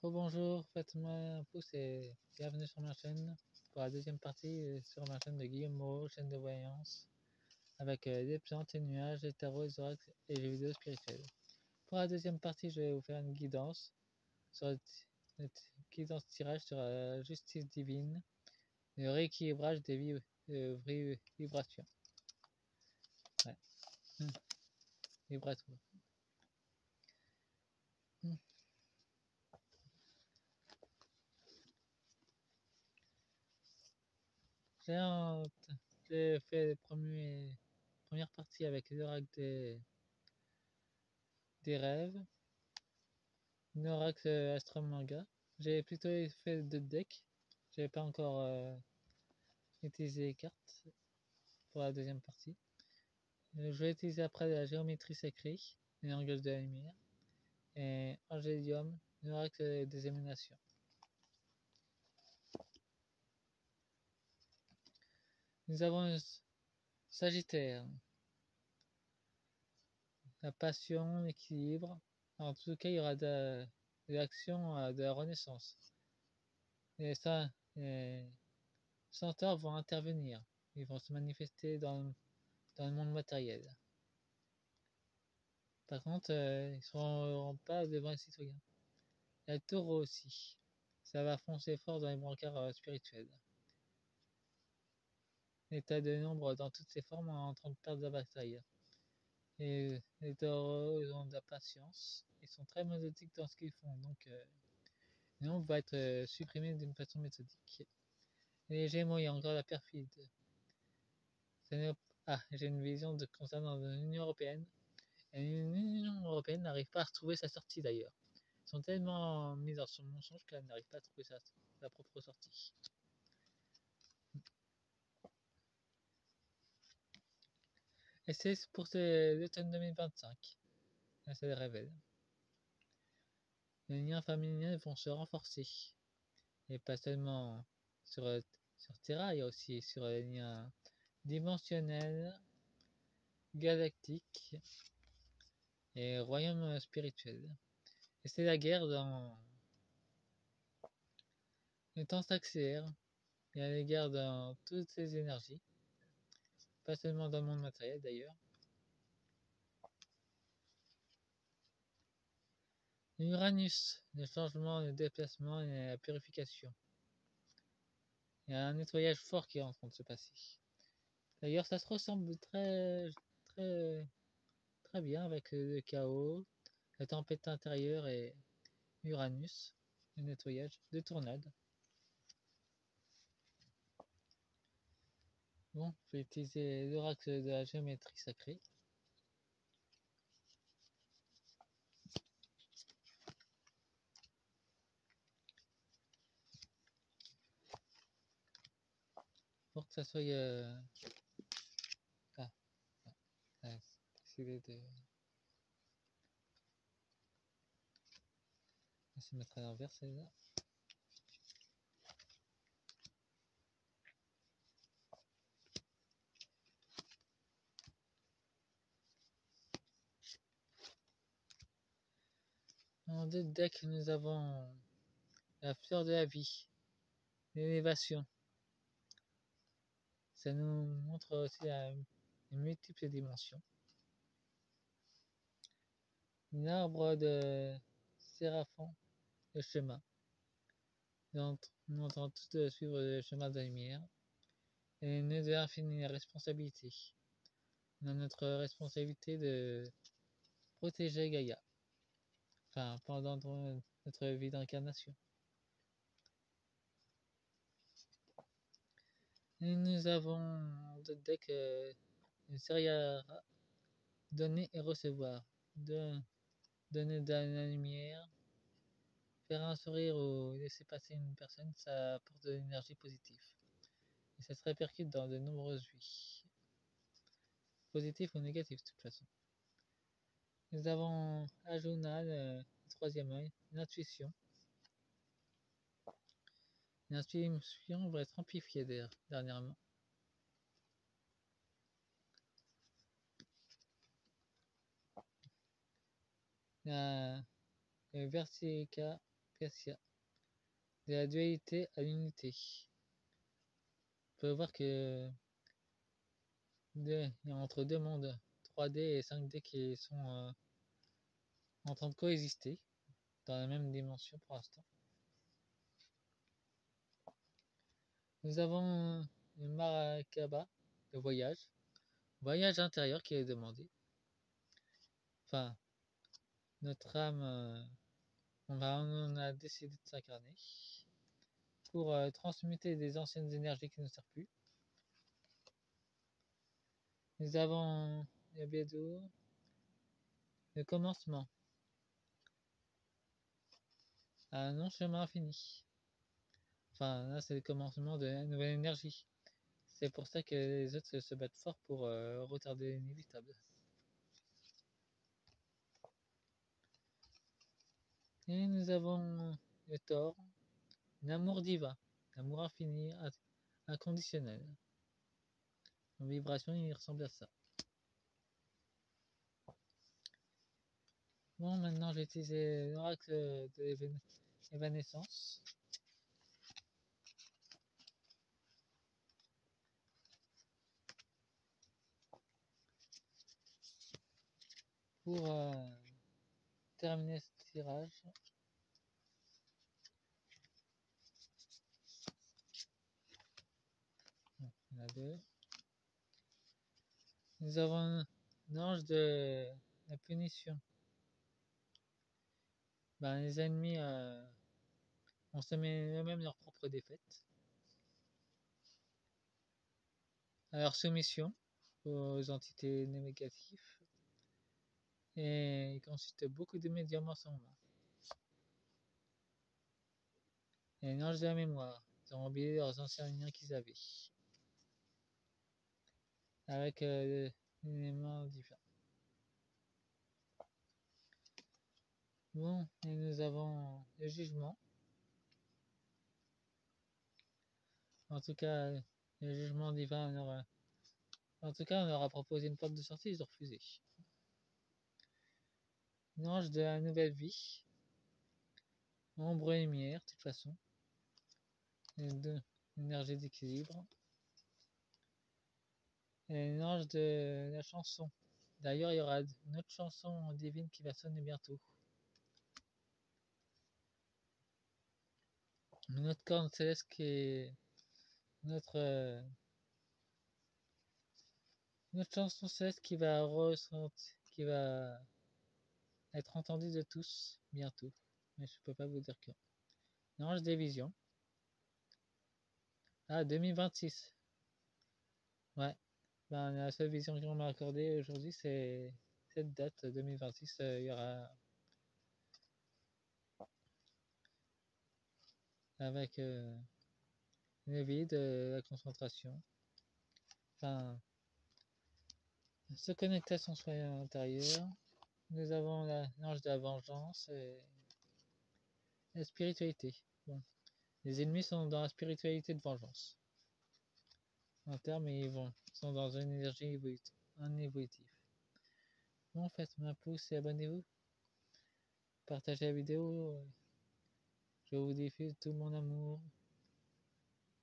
Bonjour, faites-moi un pouce et bienvenue sur ma chaîne pour la deuxième partie sur ma chaîne de Guillaume Moreau, chaîne de voyance, avec des plantes et nuages, des tarots, des oracles et des vidéos spirituelles. Pour la deuxième partie, je vais vous faire une guidance sur le guidance tirage sur la justice divine, le rééquilibrage des vibrations. Ouais. Vibratoire. J'ai fait les premières parties avec l'oracle des rêves, l'oracle Astromanga. J'ai plutôt fait 2 decks. J'avais pas encore utilisé les cartes pour la deuxième partie. Je vais utiliser après la géométrie sacrée, les langages de la lumière, et Angélium, l'oracle des émanations. Nous avons le Sagittaire, la passion, l'équilibre. En tout cas, il y aura de l'action de la renaissance. Et ça, les centaures vont intervenir. Ils vont se manifester dans le monde matériel. Par contre, ils ne seront pas devant les citoyens. Il y a le taureau aussi. Ça va foncer fort dans les brancards spirituels. L'état de l'ombre dans toutes ses formes est en train de perdre la bataille. Et les taureaux ils ont de la patience. Ils sont très méthodiques dans ce qu'ils font. Donc, l'ombre va être supprimée d'une façon méthodique. Et les gémeaux, il y a encore la perfide. J'ai une vision concernant l'Union Européenne. Et l'Union Européenne n'arrive pas à retrouver sa sortie d'ailleurs. Ils sont tellement mis dans son mensonge qu'elle n'arrive pas à trouver sa propre sortie. Et c'est pour l'automne 2025. Là, ça le révèle. Les liens familiaux vont se renforcer. Et pas seulement sur Terra, il y a aussi sur les liens dimensionnels, galactiques et royaumes spirituels. Et c'est la guerre dans... Le temps s'accélère. Il y a les guerres dans toutes ces énergies. Pas seulement dans le monde matériel d'ailleurs. Uranus, le changement, le déplacement et la purification. Il y a un nettoyage fort qui est en train de se passer. D'ailleurs, ça se ressemble très bien avec le chaos, la tempête intérieure et Uranus, le nettoyage de tornades. Bon, je vais utiliser l'oracle de la géométrie sacrée. Pour que ça soit... décider de... On va se mettre à l'envers celle-là. En 2 decks, nous avons la fleur de la vie, l'élévation. Ça nous montre aussi les multiples dimensions. L'arbre de Séraphon, le chemin. Nous entendons tous suivre le chemin de la lumière. Et les nœuds de l'infini, la responsabilité. On a notre responsabilité de protéger Gaïa. Enfin, pendant notre vie d'incarnation. Et nous avons de deck une série à donner et recevoir. Donner de la lumière, faire un sourire ou laisser passer une personne, ça apporte de l'énergie positive. Et ça se répercute dans de nombreuses vies. Positif ou négatif de toute façon. Nous avons Ajuna, le troisième œil, l'intuition. L'intuition va être amplifiée dernièrement. Le Versica Cassia. De la dualité à l'unité. On peut voir que il y a entre deux mondes, 3D et 5D, qui sont en train de coexister dans la même dimension pour l'instant. Nous avons le Maracaba, le voyage intérieur qui est demandé. Enfin, notre âme, on a décidé de s'incarner pour transmuter des anciennes énergies qui ne servent plus. Nous avons le Bédou, le commencement, un non-chemin infini. Enfin, là, c'est le commencement de la nouvelle énergie. C'est pour ça que les autres se battent fort pour retarder l'inévitable. Et nous avons le Thor, l'amour divin, l'amour infini, inconditionnel. En vibration, il ressemble à ça. Bon, maintenant j'ai utilisé l'oracle de l'évanescence. Pour terminer ce tirage. Il y en a deux. Nous avons l'ange de la punition. Ben, les ennemis on se met eux-mêmes leur propre défaite. À leur soumission aux entités négatives. Et ils consultent beaucoup de médiums en ce moment. Et l'ange de la mémoire. Ils ont oublié leurs anciens liens qu'ils avaient. Avec l'élément divin. Bon, et nous avons le jugement. En tout cas, le jugement divin en tout cas, on leur a proposé une porte de sortie, ils ont refusé. L'ange de la nouvelle vie. Ombre et lumière, de toute façon. Les deux, énergie d'équilibre. Et l'ange de la chanson. D'ailleurs, il y aura une autre chanson divine qui va sonner bientôt. Notre corne céleste qui est notre chanson céleste qui va être entendue de tous bientôt. Mais je peux pas vous dire quand. L'ange des visions. Ah, 2026. Ouais. Ben, la seule vision qu'on m'a accordée aujourd'hui, c'est cette date 2026. Il y aura avec le vide, la concentration. Enfin, se connecter à son soi intérieur. Nous avons l'ange de la vengeance et la spiritualité. Bon. Les ennemis sont dans la spiritualité de vengeance. En termes, ils sont dans une énergie évolutive. Bon, faites un pouce et abonnez-vous. Partagez la vidéo. Je vous diffuse tout mon amour.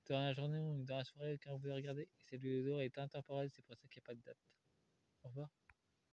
Dans la journée ou dans la soirée quand vous regardez. Cette vidéo est intemporelle, c'est pour ça qu'il n'y a pas de date. Au revoir.